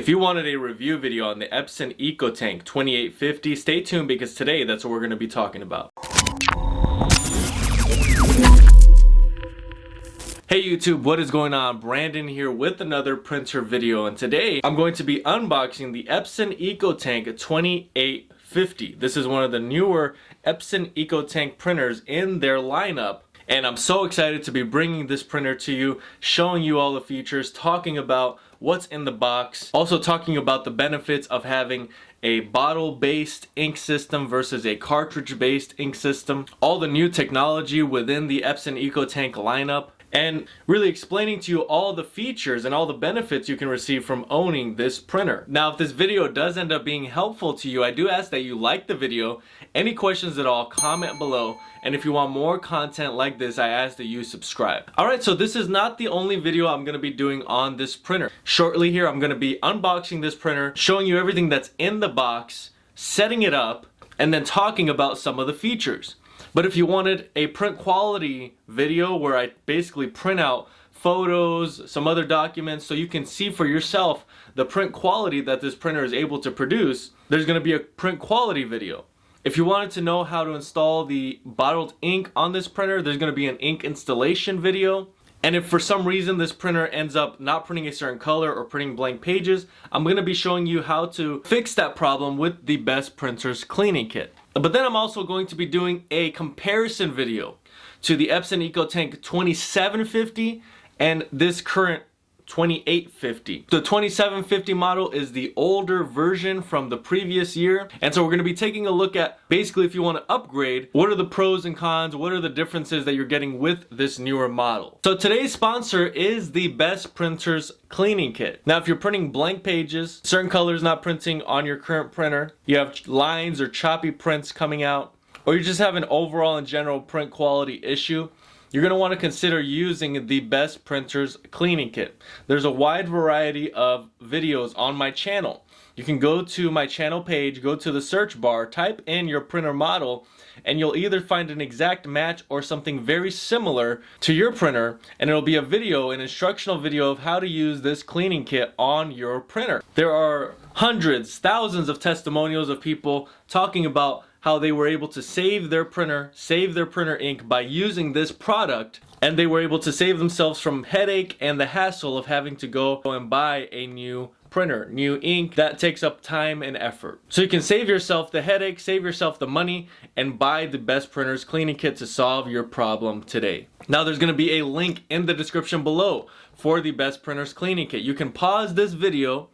If you wanted a review video on the Epson EcoTank 2850, stay tuned because today that's what we're going to be talking about. Hey YouTube, what is going on? Brandon here with another printer video, and today I'm going to be unboxing the Epson EcoTank 2850. This is one of the newer Epson EcoTank printers in their lineup, and I'm so excited to be bringing this printer to you, showing you all the features, talking about what's in the box, also talking about the benefits of having a bottle-based ink system versus a cartridge-based ink system, all the new technology within the Epson EcoTank lineup, and really explaining to you all the features and all the benefits you can receive from owning this printer. Now, if this video does end up being helpful to you, I do ask that you like the video. Any questions at all, comment below. And if you want more content like this, I ask that you subscribe. Alright, so this is not the only video I'm going to be doing on this printer. Shortly here, I'm going to be unboxing this printer, showing you everything that's in the box, setting it up, and then talking about some of the features. But if you wanted a print quality video where I basically print out photos, some other documents, so you can see for yourself the print quality that this printer is able to produce, there's going to be a print quality video. If you wanted to know how to install the bottled ink on this printer, there's going to be an ink installation video. And if for some reason this printer ends up not printing a certain color or printing blank pages, I'm going to be showing you how to fix that problem with the Best Printers cleaning kit. But then I'm also going to be doing a comparison video to the Epson EcoTank 2750 and this current 2850. The 2750 model is the older version from the previous year, and so we're going to be taking a look at basically if you want to upgrade, what are the pros and cons, what are the differences that you're getting with this newer model. So today's sponsor is the Best Printers cleaning kit. Now if you're printing blank pages, certain colors not printing on your current printer, you have lines or choppy prints coming out, or you just have an overall and general print quality issue, you're going to want to consider using the Best Printers cleaning kit. There's a wide variety of videos on my channel. You can go to my channel page, go to the search bar, type in your printer model, and you'll either find an exact match or something very similar to your printer, and it'll be a video, an instructional video of how to use this cleaning kit on your printer. There are hundreds, thousands of testimonials of people talking about how they were able to save their printer ink by using this product, and they were able to save themselves from headache and the hassle of having to go and buy a new printer, new ink. That takes up time and effort. So you can save yourself the headache, save yourself the money, and buy the Best Printers cleaning kit to solve your problem today. Now there's going to be a link in the description below for the Best Printers cleaning kit. You can pause this video,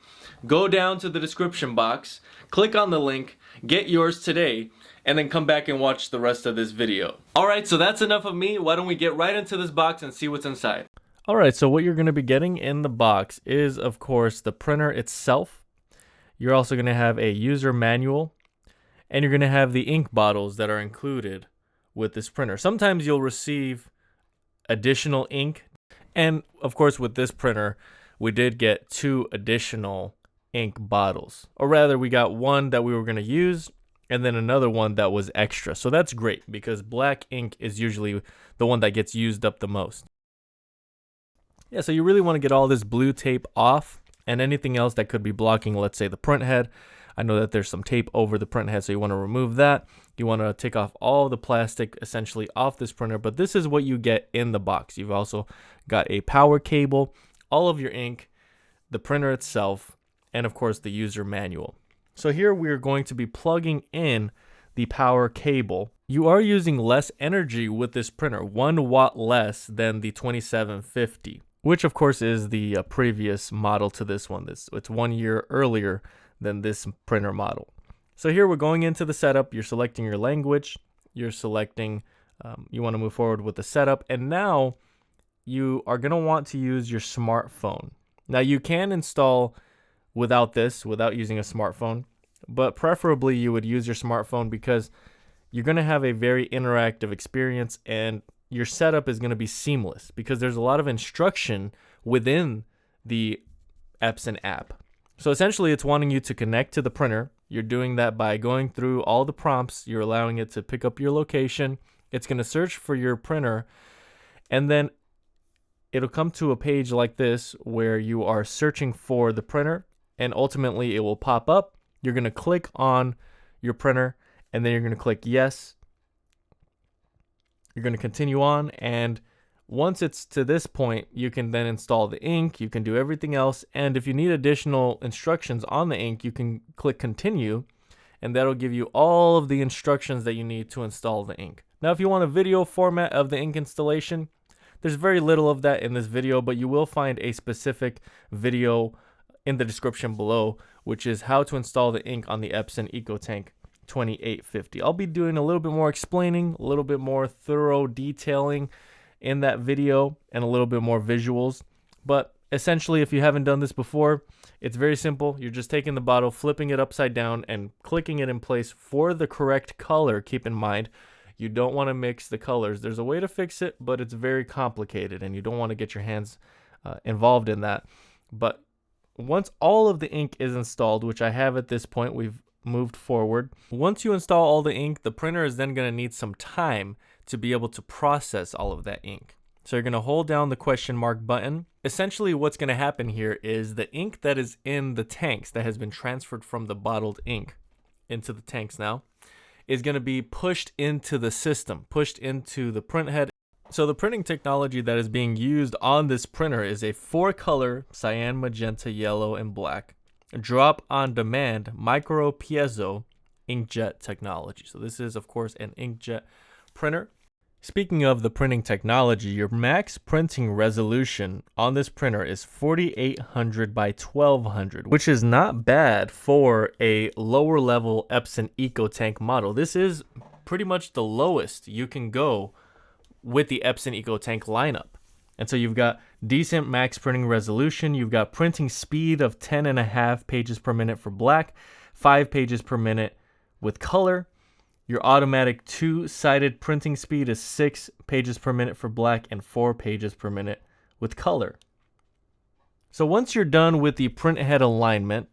go down to the description box, click on the link, get yours today, and then come back and watch the rest of this video. Alright, so that's enough of me. Why don't we get right into this box and see what's inside. Alright, so what you're going to be getting in the box is, of course, the printer itself. You're also going to have a user manual, and you're going to have the ink bottles that are included with this printer. Sometimes you'll receive additional ink, and of course with this printer, we did get 2 additional ink bottles. Or rather, we got one that we were going to use, and then another one that was extra. So that's great because black ink is usually the one that gets used up the most. Yeah, so you really want to get all this blue tape off and anything else that could be blocking, let's say, the print head. I know that there's some tape over the print head, so you want to remove that. You want to take off all the plastic essentially off this printer, but this is what you get in the box. You've also got a power cable, all of your ink, the printer itself, and of course the user manual. So here we're going to be plugging in the power cable. You are using less energy with this printer, 1 watt less than the 2750, which of course is the previous model to this one. It's 1 year earlier than this printer model. So here we're going into the setup. You're selecting your language. You're selecting, you want to move forward with the setup. And now you are going to want to use your smartphone. Now you can install without using a smartphone, but preferably you would use your smartphone because you're going to have a very interactive experience and your setup is going to be seamless because there's a lot of instruction within the Epson app. So essentially it's wanting you to connect to the printer. You're doing that by going through all the prompts. You're allowing it to pick up your location. It's going to search for your printer, and then it'll come to a page like this where you are searching for the printer. and ultimately it will pop up. You're going to click on your printer, and then you're going to click yes. You're going to continue on, and once it's to this point, you can then install the ink, you can do everything else, and if you need additional instructions on the ink, you can click continue, and that'll give you all of the instructions that you need to install the ink. Now, if you want a video format of the ink installation, there's very little of that in this video, but you will find a specific video in the description below, which is how to install the ink on the Epson EcoTank 2850. I'll be doing a little bit more explaining, a little bit more thorough detailing in that video, and a little bit more visuals. But essentially, if you haven't done this before, it's very simple. You're just taking the bottle, flipping it upside down, and clicking it in place for the correct color. Keep in mind, you don't want to mix the colors. There's a way to fix it, but it's very complicated, and you don't want to get your hands involved in that. But once all of the ink is installed, which I have at this point, we've moved forward. Once you install all the ink, the printer is then going to need some time to be able to process all of that ink. So you're going to hold down the question mark button. Essentially, what's going to happen here is the ink that is in the tanks that has been transferred from the bottled ink into the tanks now is going to be pushed into the system, pushed into the print head. So the printing technology that is being used on this printer is a 4-color cyan, magenta, yellow, and black drop on demand micro piezo inkjet technology. So this is, of course, an inkjet printer. Speaking of the printing technology, your max printing resolution on this printer is 4800 by 1200, which is not bad for a lower level Epson EcoTank model. This is pretty much the lowest you can go with the Epson EcoTank lineup. And so you've got decent max printing resolution. You've got printing speed of 10.5 pages per minute for black, 5 pages per minute with color. Your automatic 2-sided printing speed is 6 pages per minute for black and 4 pages per minute with color. So once you're done with the print head alignment,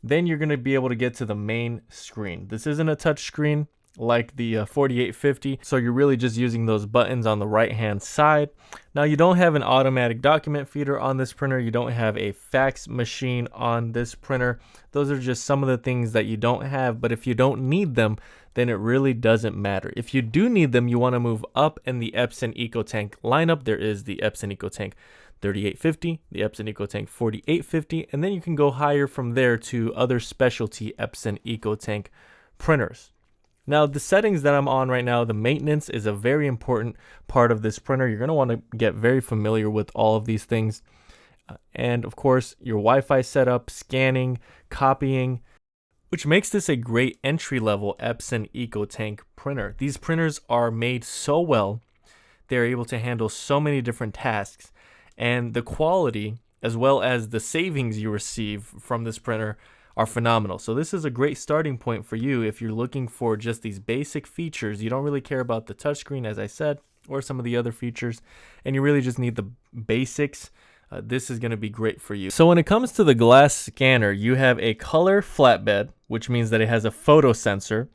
then you're going to be able to get to the main screen. This isn't a touch screen like the 4850, so you're really just using those buttons on the right hand side. Now, you don't have an automatic document feeder on this printer. You don't have a fax machine on this printer. Those are just some of the things that you don't have, but if you don't need them, then it really doesn't matter. If you do need them, you want to move up in the Epson EcoTank lineup. There is the Epson EcoTank 3850, the Epson EcoTank 4850, and then you can go higher from there to other specialty Epson EcoTank printers. Now, the settings that I'm on right now, the maintenance is a very important part of this printer. You're going to want to get very familiar with all of these things. And of course, your Wi-Fi setup, scanning, copying, which makes this a great entry-level Epson EcoTank printer. These printers are made so well, they're able to handle so many different tasks, and the quality as well as the savings you receive from this printer are phenomenal. So this is a great starting point for you if you're looking for just these basic features. You don't really care about the touchscreen, as I said, or some of the other features, and you really just need the basics. This is going to be great for you. So when it comes to the glass scanner, you have a color flatbed, which means that it has a photo sensor.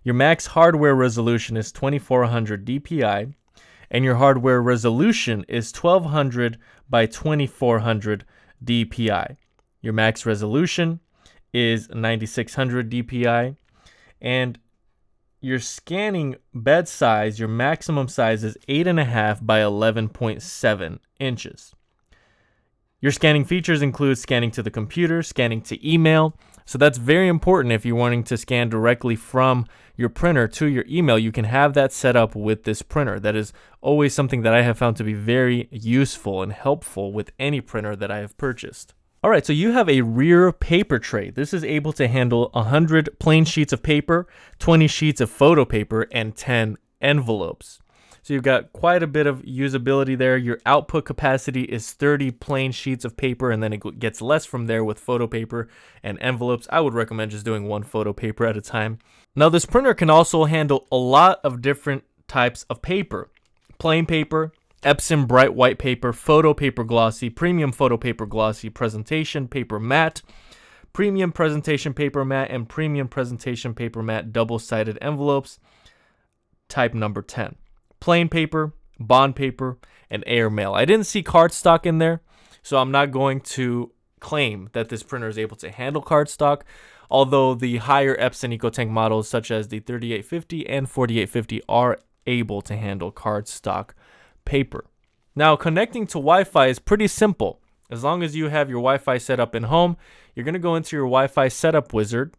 Your max hardware resolution is 2400 dpi, and your hardware resolution is 1200 by 2400 dpi. Your max resolution is 9600 dpi, and your scanning bed size, your maximum size is 8.5 by 11.7 inches. Your scanning features include scanning to the computer, scanning to email. So that's very important if you're wanting to scan directly from your printer to your email. You can have that set up with this printer. That is always something that I have found to be very useful and helpful with any printer that I have purchased. All right, so you have a rear paper tray. This is able to handle 100 plain sheets of paper, 20 sheets of photo paper, and 10 envelopes. So you've got quite a bit of usability there. Your output capacity is 30 plain sheets of paper, and then it gets less from there with photo paper and envelopes. I would recommend just doing one photo paper at a time. Now, this printer can also handle a lot of different types of paper. Plain paper, Epson bright white paper, photo paper glossy, premium photo paper glossy, presentation paper matte, premium presentation paper matte, and premium presentation paper matte double-sided envelopes, type number 10. Plain paper, bond paper, and airmail. I didn't see cardstock in there, so I'm not going to claim that this printer is able to handle cardstock, although the higher Epson EcoTank models such as the 3850 and 4850 are able to handle cardstock paper. Now, connecting to Wi-Fi is pretty simple. As long as you have your Wi-Fi set up in home, you're going to go into your Wi-Fi setup wizard.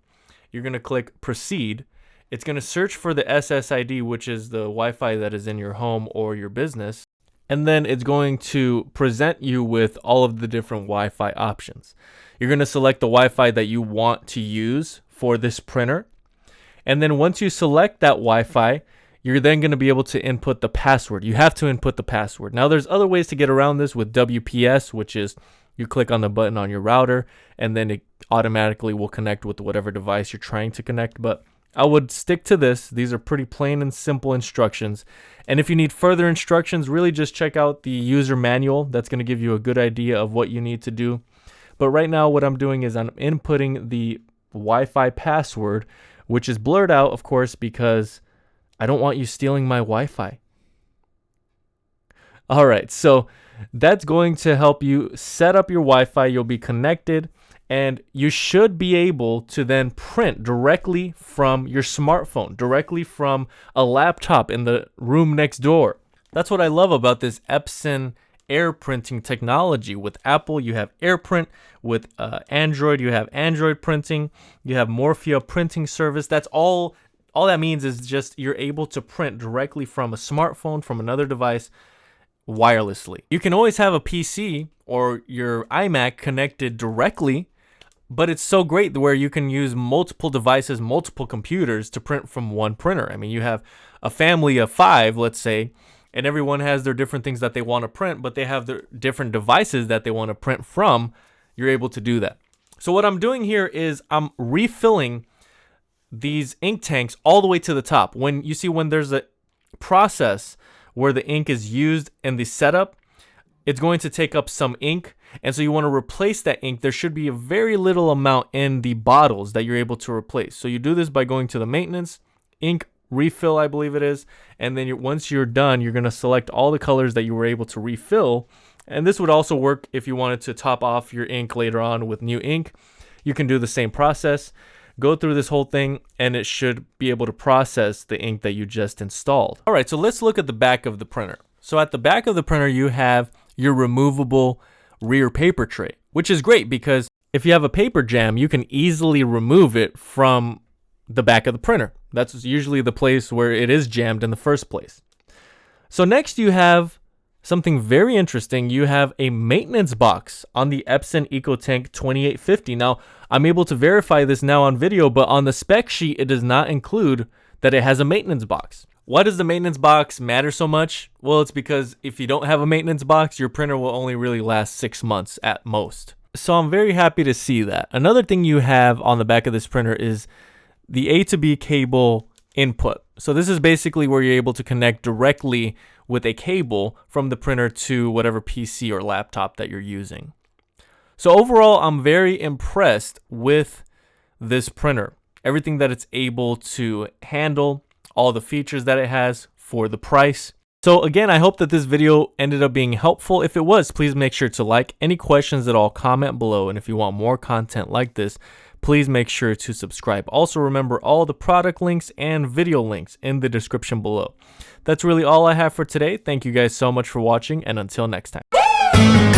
You're going to click proceed. It's going to search for the SSID, which is the Wi-Fi that is in your home or your business. And then it's going to present you with all of the different Wi-Fi options. You're going to select the Wi-Fi that you want to use for this printer. And then once you select that Wi-Fi, you're then going to be able to input the password. You have to input the password. Now, there's other ways to get around this with WPS, which is you click on the button on your router, and then it automatically will connect with whatever device you're trying to connect. But I would stick to this. These are pretty plain and simple instructions. And if you need further instructions, really just check out the user manual. That's going to give you a good idea of what you need to do. But right now, what I'm doing is I'm inputting the Wi-Fi password, which is blurred out, of course, because I don't want you stealing my Wi-Fi. All right, so that's going to help you set up your Wi-Fi. You'll be connected, and you should be able to then print directly from your smartphone, directly from a laptop in the room next door. That's what I love about this Epson air printing technology. With Apple, you have AirPrint. With Android, you have Android printing. You have Morphia printing service. That's all that means is just you're able to print directly from a smartphone, from another device, wirelessly. You can always have a PC or your iMac connected directly, but it's so great where you can use multiple devices, multiple computers to print from one printer. I mean, you have a family of 5, let's say, and everyone has their different things that they want to print, but they have their different devices that they want to print from. You're able to do that. So what I'm doing here is I'm refilling these ink tanks all the way to the top. When there's a process where the ink is used in the setup, it's going to take up some ink, and so you want to replace that ink. There should be a very little amount in the bottles that you're able to replace. So you do this by going to the maintenance, ink refill, I believe it is, and then once you're done, you're going to select all the colors that you were able to refill. And this would also work if you wanted to top off your ink later on with new ink. You can do the same process. Go through this whole thing, and it should be able to process the ink that you just installed. All right, so let's look at the back of the printer. So at the back of the printer, you have your removable rear paper tray, which is great because if you have a paper jam, you can easily remove it from the back of the printer. That's usually the place where it is jammed in the first place. So next you have something very interesting. You have a maintenance box on the Epson EcoTank 2850. Now, I'm able to verify this now on video, but on the spec sheet, it does not include that it has a maintenance box. Why does the maintenance box matter so much? Well, it's because if you don't have a maintenance box, your printer will only really last 6 months at most. So I'm very happy to see that. Another thing you have on the back of this printer is the A to B cable input. So this is basically where you're able to connect directly with a cable from the printer to whatever PC or laptop that you're using. So overall, I'm very impressed with this printer. Everything that it's able to handle, all the features that it has for the price. So again, I hope that this video ended up being helpful. If it was, please make sure to like. Any questions at all, comment below. And if you want more content like this, please make sure to subscribe. Also, remember all the product links and video links in the description below. That's really all I have for today. Thank you guys so much for watching, and until next time.